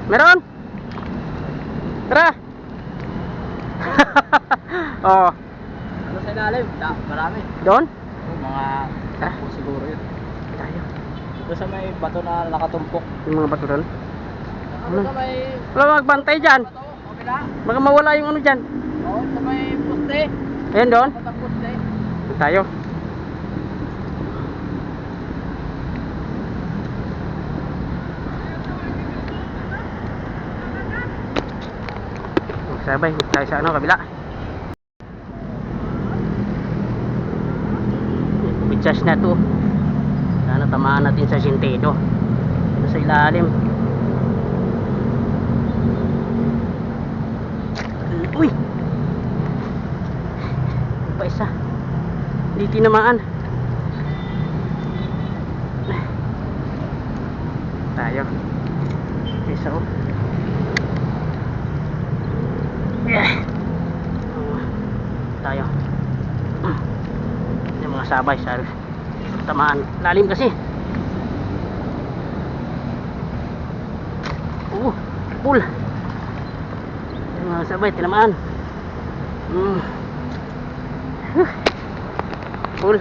Meron? Tara! Oh, Ano sa ilalim? Marami. doon? Mga Ah? siguro yun. Tayo. Doon sa may bato na nakatumpok. Yung mga bato doon. Ano sa may Wala magbantay dyan. bato? Okay lang. Baka mawala yung ano dyan. Oo, sa may poste. Ayan doon. Sa poste. Tayo. Sabay, tayo sa ano, kabila. Bitsas na to. Sana tamaan natin sa sintedo. Ito sa ilalim. Uy! Ano pa isa? Hindi tinamaan. Tayo. Isa oh. Tayo. Yung mga sabay sa tamaan. Lalim kasi. Pull. Yung mga sabay tinamaan. Pull.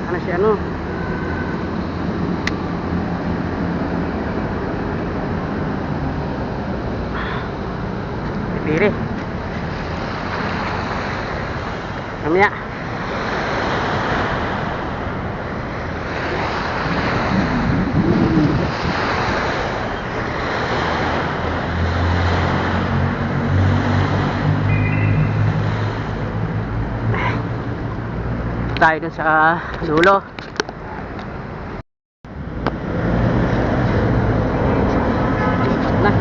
Ano si ano? Pipiri. Kamya. Tayo dun sa dulo. Na.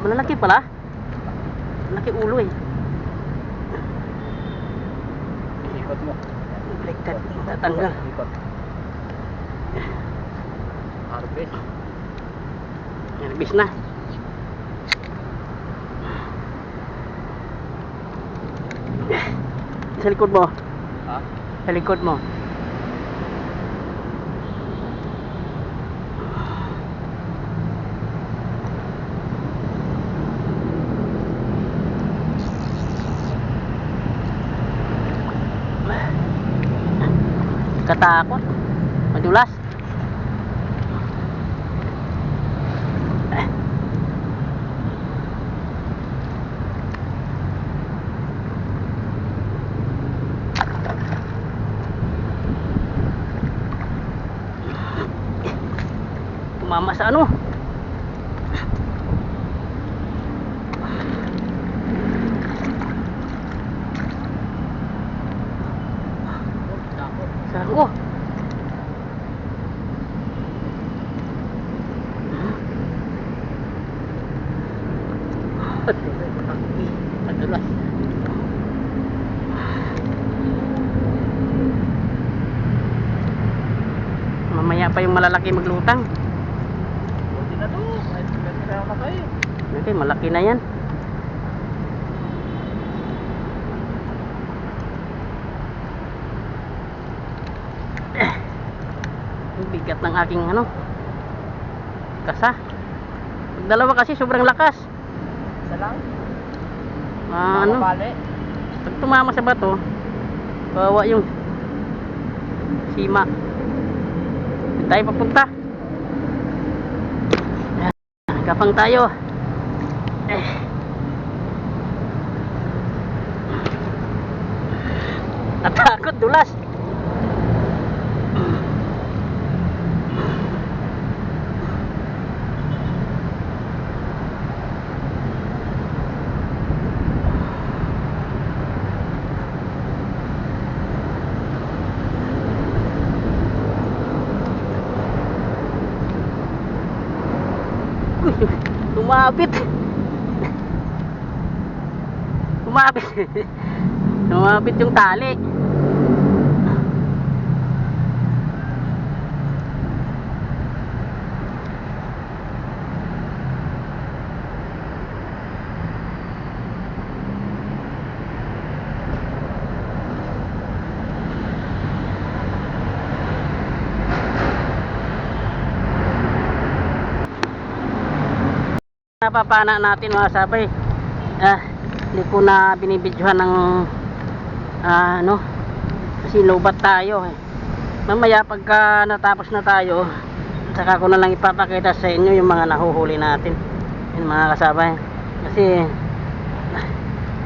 Malalaki pala. Malaki ulo eh. Ikot mo. Baliktad. Tatanggal. Ikot. Harvest. Nervous na. Sa likod mo. Ha? Sa likod mo. Katakot. Madulas. Tumama sa ano? Sa ako. Madulas. Mamaya pa yung malalaki maglutang. Hindi na to. Hindi na ako kayo. Okay, malaki na yan. Ang bigat ng aking ano, kasa. Pag dalawa kasi sobrang lakas. Isa lang? Ano? Nakapali? Pag tumama sa bato, Bawa yung sima. Saan tayo papunta? Kapang tayo. Natakot, dulas. Lumapit. Lumapit. Lumapit yung tali. Napapana natin mga sabay. Hindi ko na binibidyohan ng ano, kasi lobat tayo mamaya pagka natapos na tayo, saka ko na lang ipapakita sa inyo yung mga nahuhuli natin yung mga kasabay, kasi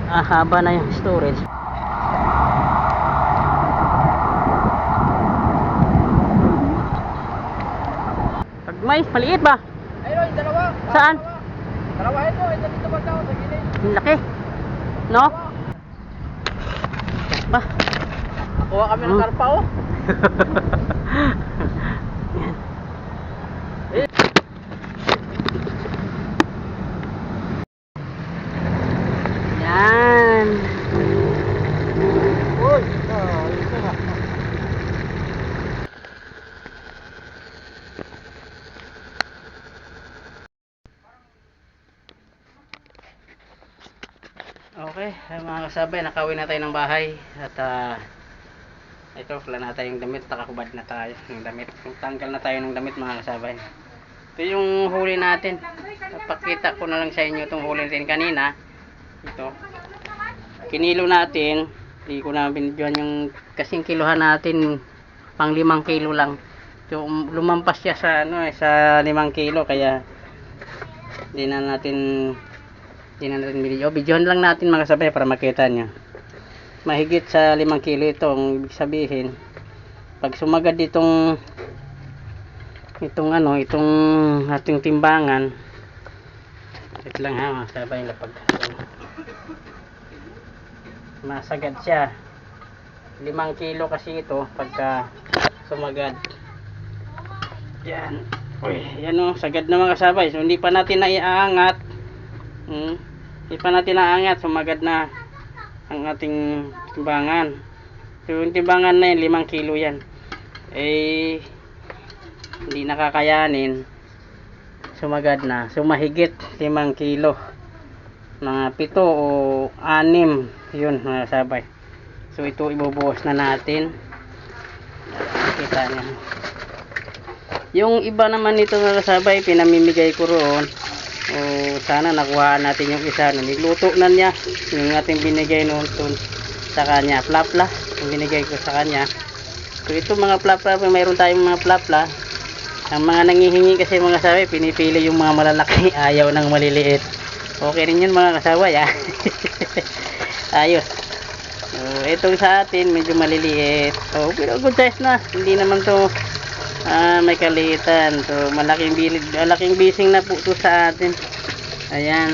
haba na yung storage. Pagmay, maliit ba? Ayun, yung dalawa. Saan? Dalawa ito, ito dito ba daw sa gilid? Ang laki, no? Ba? Kuha kami ng karpa oh. Yan. Uy, ito na. Okay, mga kasabay, nakauwi na tayo ng bahay at ito, wala na tayong damit, nakakubad na tayo ng damit. Tanggal na tayo ng damit mga kasabay. Ito yung huli natin. Napakita ko na lang sa inyo itong huli natin kanina. Ito. Kinilo natin. Hindi ko na binidyohan yung kasing kiluhan natin. Pang 5 kilo lang. So, lumampas siya sa, sa 5 kilo. Kaya, hindi na natin video. Videohan lang natin mga kasabay para makita nyo. Mahigit sa 5 kilo ito. Ang ibig sabihin, pag sumagad itong ating timbangan, wait lang ha mga kasabay, lapag masagad siya. 5 kilo kasi ito pagka sumagad. Yan. Uy, yan o, sagad na mga kasabay. So hindi pa natin naiaangat. Hindi pa natin naaangat, sumagad na ang ating timbangan. So yung timbangan na yun, 5 kilo yan. Eh, hindi nakakayanin. Sumagad na. So mahigit 5 kilo. Mga 7 o 6. Yun mga kasabay. So ito ibubuhos na natin. Kita niyo. Yung iba naman nito mga kasabay, pinamimigay ko roon. O sana nakuha natin yung isa. Nagluto na niya yung ating binigay noon sa kanya. Plapla. Yung binigay ko sa kanya. So ito mga plapla, mayroon tayong mga plapla. Ang mga nangihingi kasi mga kasabay, pinipili yung mga malalaki. Ayaw ng maliliit. Okay rin yun mga kasabay ha. Ayos. So itong sa atin medyo maliliit. So pero good size na. Hindi naman to may kalitan. So malaking bising na po ito sa atin. Ayan,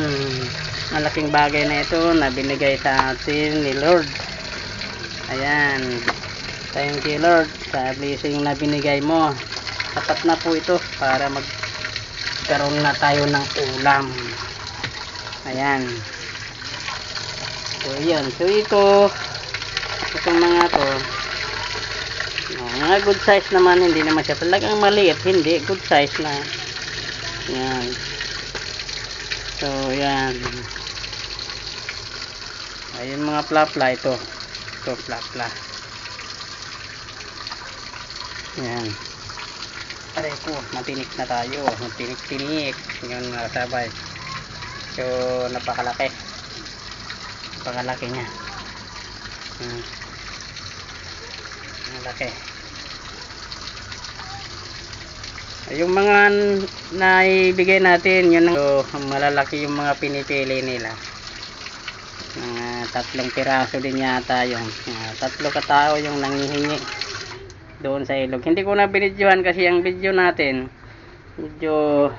malaking bagay na ito na binigay sa atin ni Lord. Ayan, thank you Lord sa blessing na binigay mo. Sapat na po ito para magkaroon na tayo ng ulam. Ayan. So ayan, so itong mga to, mga good size naman, hindi naman siya talagang maliit, hindi, good size na. Yan. So yan. Ayun mga plapla ito. Ito plapla. Yan. Aray ko, matinik na tayo. Matinik-tinik. Yun mga kasabay. So napakalaki. Napakalaki niya. malaki. Yung mga naibigay natin, yun ang malalaki yung mga pinipili nila. Mga 3 piraso din yata yung 3 katao yung nangihingi doon sa ilog. Hindi ko na binidyohan kasi ang video natin medyo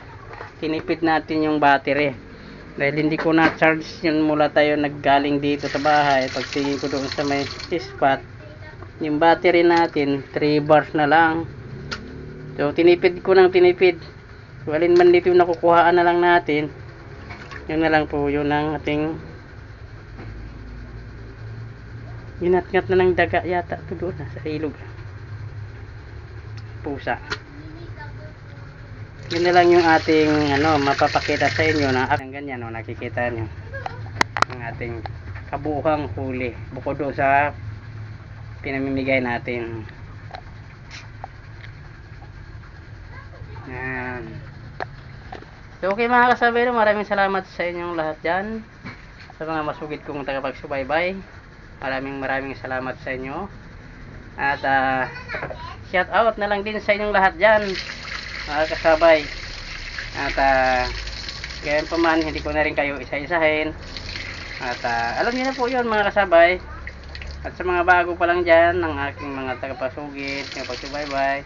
tinipid natin yung battery dahil hindi ko na charge yun mula tayo naggaling dito sa bahay. Pagtingin ko doon sa may spot, yung battery natin 3 bars na lang. So tinipid ko ng tinipid. So alin man dito yung nakukuhaan na lang natin, yun na lang po yun ang ating ginatngat na ng daga yata ito doon sa ilog. Pusa. Yun na lang yung ating mapapakita sa inyo na ganyan nakikita nyo ang ating kabuhang huli bukod doon sa pinamimigay natin. Yan. So okay mga kasabay, maraming salamat sa inyong lahat dyan, sa mga masugid kong tagapagsubaybay. Maraming salamat sa inyo. At shout out na lang din sa inyong lahat dyan mga kasabay. At gayon pa man, hindi ko na rin kayo isa-isahin. At alam niyo na po yun mga kasabay. At sa mga bago pa lang dyan ng aking mga tagapasugid, tagapagsubaybay,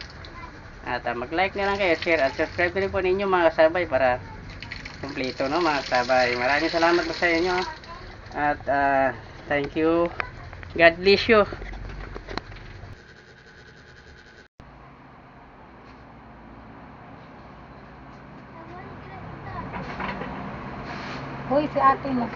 at mag-like na lang kayo, share at subscribe na rin po ninyo mga kasabay para kumpleto mga kasabay. Maraming salamat po sa inyo. At thank you. God bless you. Hoy, si ate mo.